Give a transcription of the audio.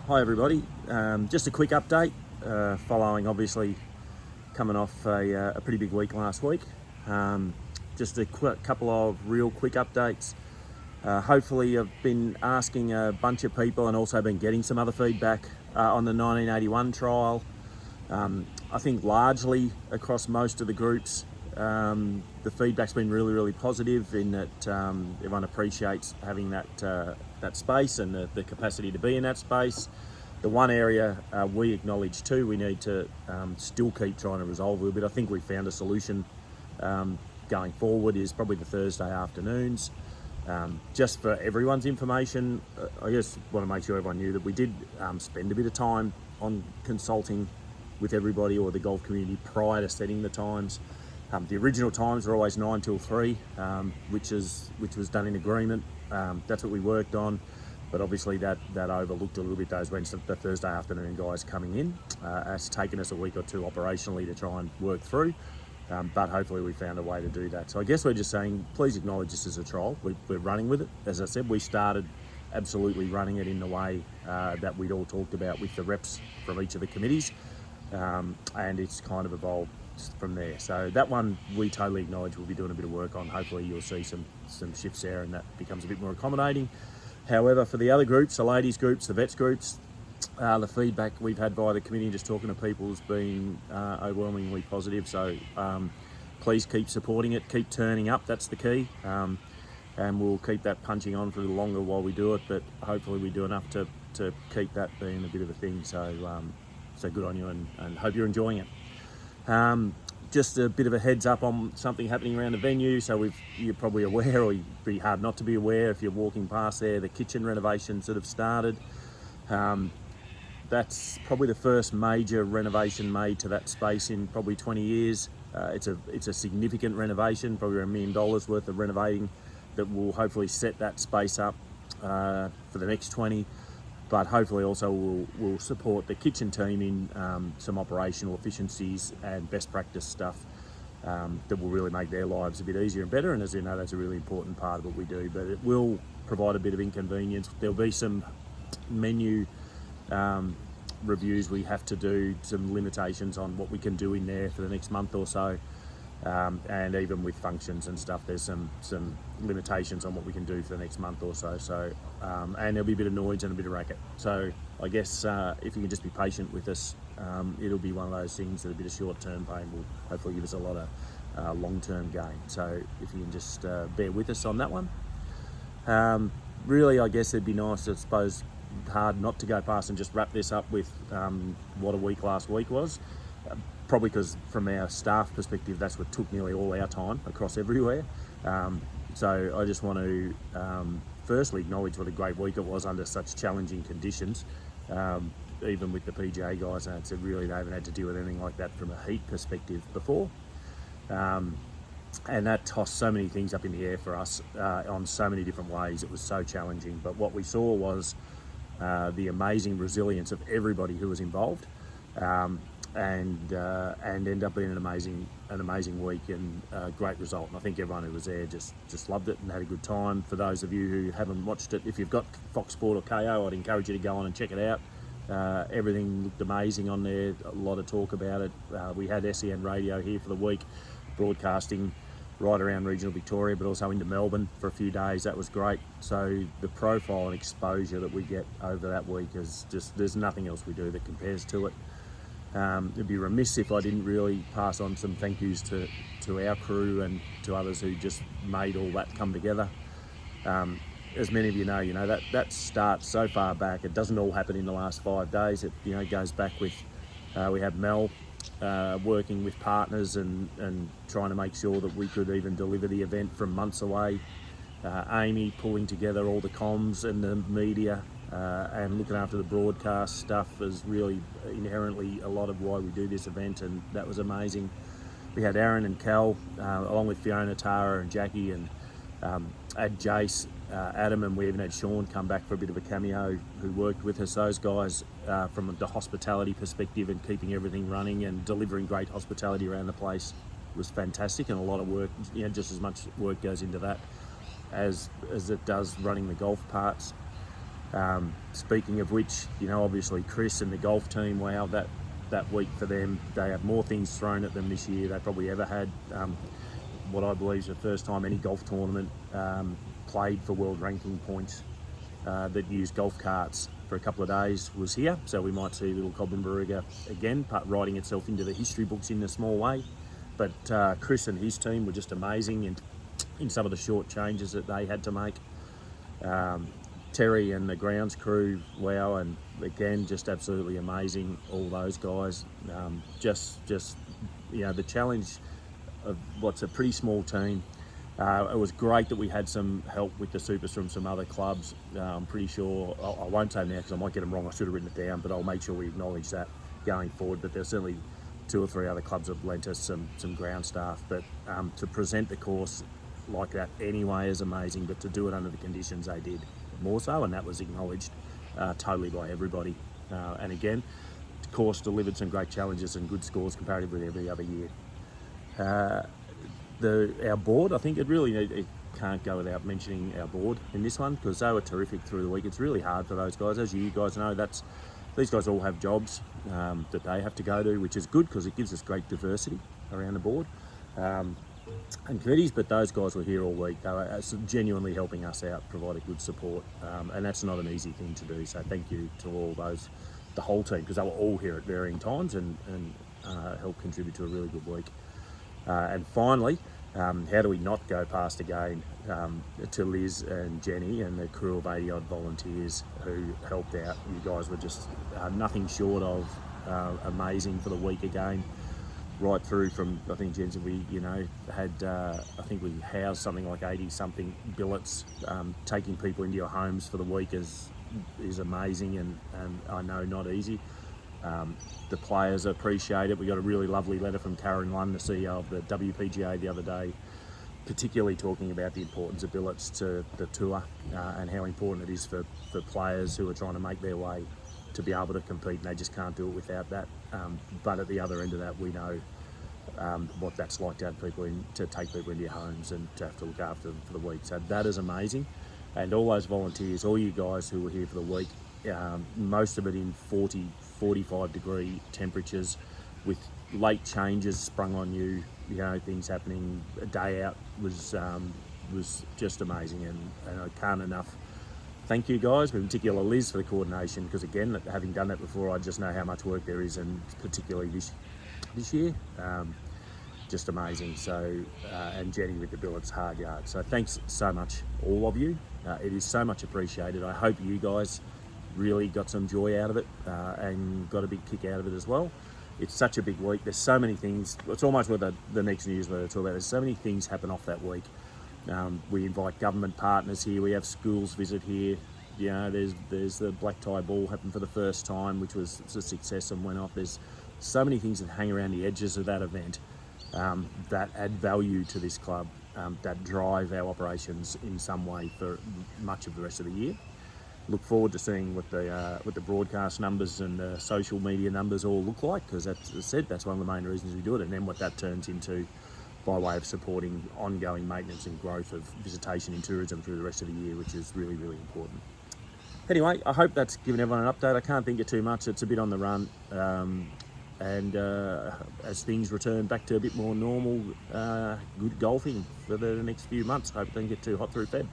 Hi everybody, just a quick update following obviously coming off a pretty big week last week. Just a couple of real quick updates. Hopefully I've been asking a bunch of people and also been getting some other feedback on the 1981 trial. I think largely across most of the groups the feedback's been really positive in that everyone appreciates having that space and the capacity to be in that space. The one area we acknowledge too we need to still keep trying to resolve a little bit. I think we found a solution going forward is probably the Thursday afternoons. Just for everyone's information, I just want to make sure everyone knew that we did spend a bit of time on consulting with everybody or the golf community prior to setting the times. The original times were always 9 till 3, which was done in agreement. That's what we worked on, but obviously that overlooked a little bit those Wednesday, the Thursday afternoon guys coming in. It's taken us a week or two operationally to try and work through, but hopefully we found a way to do that. So I guess we're just saying, please acknowledge this as a trial. We're running with it. As I said, we started absolutely running it in the way that we'd all talked about with the reps from each of the committees, and it's kind of evolved from there. So that one we totally acknowledge we'll be doing a bit of work on. Hopefully you'll see some shifts there and that becomes a bit more accommodating. However, for the other groups, the ladies groups, the vets groups, the feedback we've had via the committee just talking to people has been overwhelmingly positive. So please keep supporting it, keep turning up, that's the key, and we'll keep that punching on for a little longer while we do it, but hopefully we do enough to keep that being a bit of a thing. So good on you and hope you're enjoying it. Just a bit of a heads up on something happening around the venue. So you're probably aware, or you'd be hard not to be aware if you're walking past there, the kitchen renovations that have started. That's probably the first major renovation made to that space in probably 20 years. It's a significant renovation, probably $1 million worth of renovating that will hopefully set that space up for the next 20. But hopefully also will support the kitchen team in some operational efficiencies and best practice stuff that will really make their lives a bit easier and better. And as you know, that's a really important part of what we do, but it will provide a bit of inconvenience. There'll be some menu reviews we have to do, some limitations on what we can do in there for the next month or so. And even with functions and stuff, there's some limitations on what we can do for the next month or so. So, and there'll be a bit of noise and a bit of racket. So I guess if you can just be patient with us, it'll be one of those things that a bit of short-term pain will hopefully give us a lot of long-term gain. So if you can just bear with us on that one. Really, I guess it'd be nice, I suppose, hard not to go past and just wrap this up with what a week last week was. Probably because from our staff perspective, that's what took nearly all our time across everywhere. So I just want to firstly acknowledge what a great week it was under such challenging conditions. Even with the PGA guys, and it's really, they haven't had to deal with anything like that from a heat perspective before. And that tossed so many things up in the air for us on so many different ways. It was so challenging. But what we saw was the amazing resilience of everybody who was involved. And end up being an amazing week and a great result. And I think everyone who was there just loved it and had a good time. For those of you who haven't watched it, if you've got Fox Sport or KO, I'd encourage you to go on and check it out. Everything looked amazing on there, a lot of talk about it. We had SEN Radio here for the week, broadcasting right around regional Victoria, but also into Melbourne for a few days. That was great. So the profile and exposure that we get over that week is just, there's nothing else we do that compares to it. It'd be remiss if I didn't really pass on some thank yous to our crew and to others who just made all that come together. As many of you know that starts so far back. It doesn't all happen in the last 5 days. It goes back with we had Mel working with partners and trying to make sure that we could even deliver the event from months away. Amy pulling together all the comms and the media. And looking after the broadcast stuff is really inherently a lot of why we do this event, and that was amazing. We had Aaron and Cal, along with Fiona, Tara and Jackie, and had Jace, Adam, and we even had Sean come back for a bit of a cameo who worked with us. Those guys from the hospitality perspective and keeping everything running and delivering great hospitality around the place was fantastic, and a lot of work, just as much work goes into that as it does running the golf parts. Speaking of which, obviously Chris and the golf team, wow, that week for them, they have more things thrown at them this year they probably ever had. What I believe is the first time any golf tournament played for world ranking points that used golf carts for a couple of days was here. So we might see little Coblenburger again, writing itself into the history books in a small way. But Chris and his team were just amazing in some of the short changes that they had to make. Terry and the grounds crew, wow, and again, just absolutely amazing, all those guys. The challenge of what's a pretty small team. It was great that we had some help with the supers from some other clubs. I'm pretty sure, I won't say now because I might get them wrong, I should have written it down, but I'll make sure we acknowledge that going forward. But there's certainly 2 or 3 other clubs that lent us some ground staff. But to present the course like that anyway is amazing, but to do it under the conditions they did more so, and that was acknowledged totally by everybody. And again, the course delivered some great challenges and good scores comparatively with every other year. Our board, I think it can't go without mentioning our board in this one, because they were terrific through the week. It's really hard for those guys, as you guys know. These guys all have jobs that they have to go to, which is good because it gives us great diversity around the board and committees. But those guys were here all week. They were genuinely helping us out, providing good support, and that's not an easy thing to do. So thank you to all those, the whole team, because they were all here at varying times and helped contribute to a really good week. And finally, how do we not go past again to Liz and Jenny and the crew of 80 odd volunteers who helped out. You guys were just nothing short of amazing for the week again, right through from, I think, Jensen, we had I think we housed something like 80 something billets. Taking people into your homes for the week is amazing, and I know not easy. The players appreciate it. We got a really lovely letter from Karen Lunn, the CEO of the WPGA, the other day, particularly talking about the importance of billets to the tour and how important it is for players who are trying to make their way to be able to compete, and they just can't do it without that. But at the other end of that, we know what that's like to have to take people into your homes and to have to look after them for the week. So that is amazing. And all those volunteers, all you guys who were here for the week, most of it in 40, 45 degree temperatures with late changes sprung on you, things happening a day out was just amazing, and I can't enough thank you guys, but in particular Liz for the coordination, because again, having done that before, I just know how much work there is, and particularly this year, just amazing. So and Jenny with the billets, hard yard. So thanks so much, all of you. It is so much appreciated. I hope you guys really got some joy out of it and got a big kick out of it as well. It's such a big week. There's so many things. It's almost what the next newsletter talk about. There's so many things happen off that week. We invite government partners here. We have schools visit here. There's the black tie ball happened for the first time, which was a success and went off. There's so many things that hang around the edges of that event that add value to this club, that drive our operations in some way for much of the rest of the year. Look forward to seeing what the broadcast numbers and the social media numbers all look like, because as I said, that's one of the main reasons we do it, and then what that turns into by way of supporting ongoing maintenance and growth of visitation in tourism through the rest of the year, which is really, really important. Anyway, I hope that's given everyone an update. I can't think of too much. It's a bit on the run. And as things return back to a bit more normal, good golfing for the next few months. Hope it doesn't get too hot through Feb.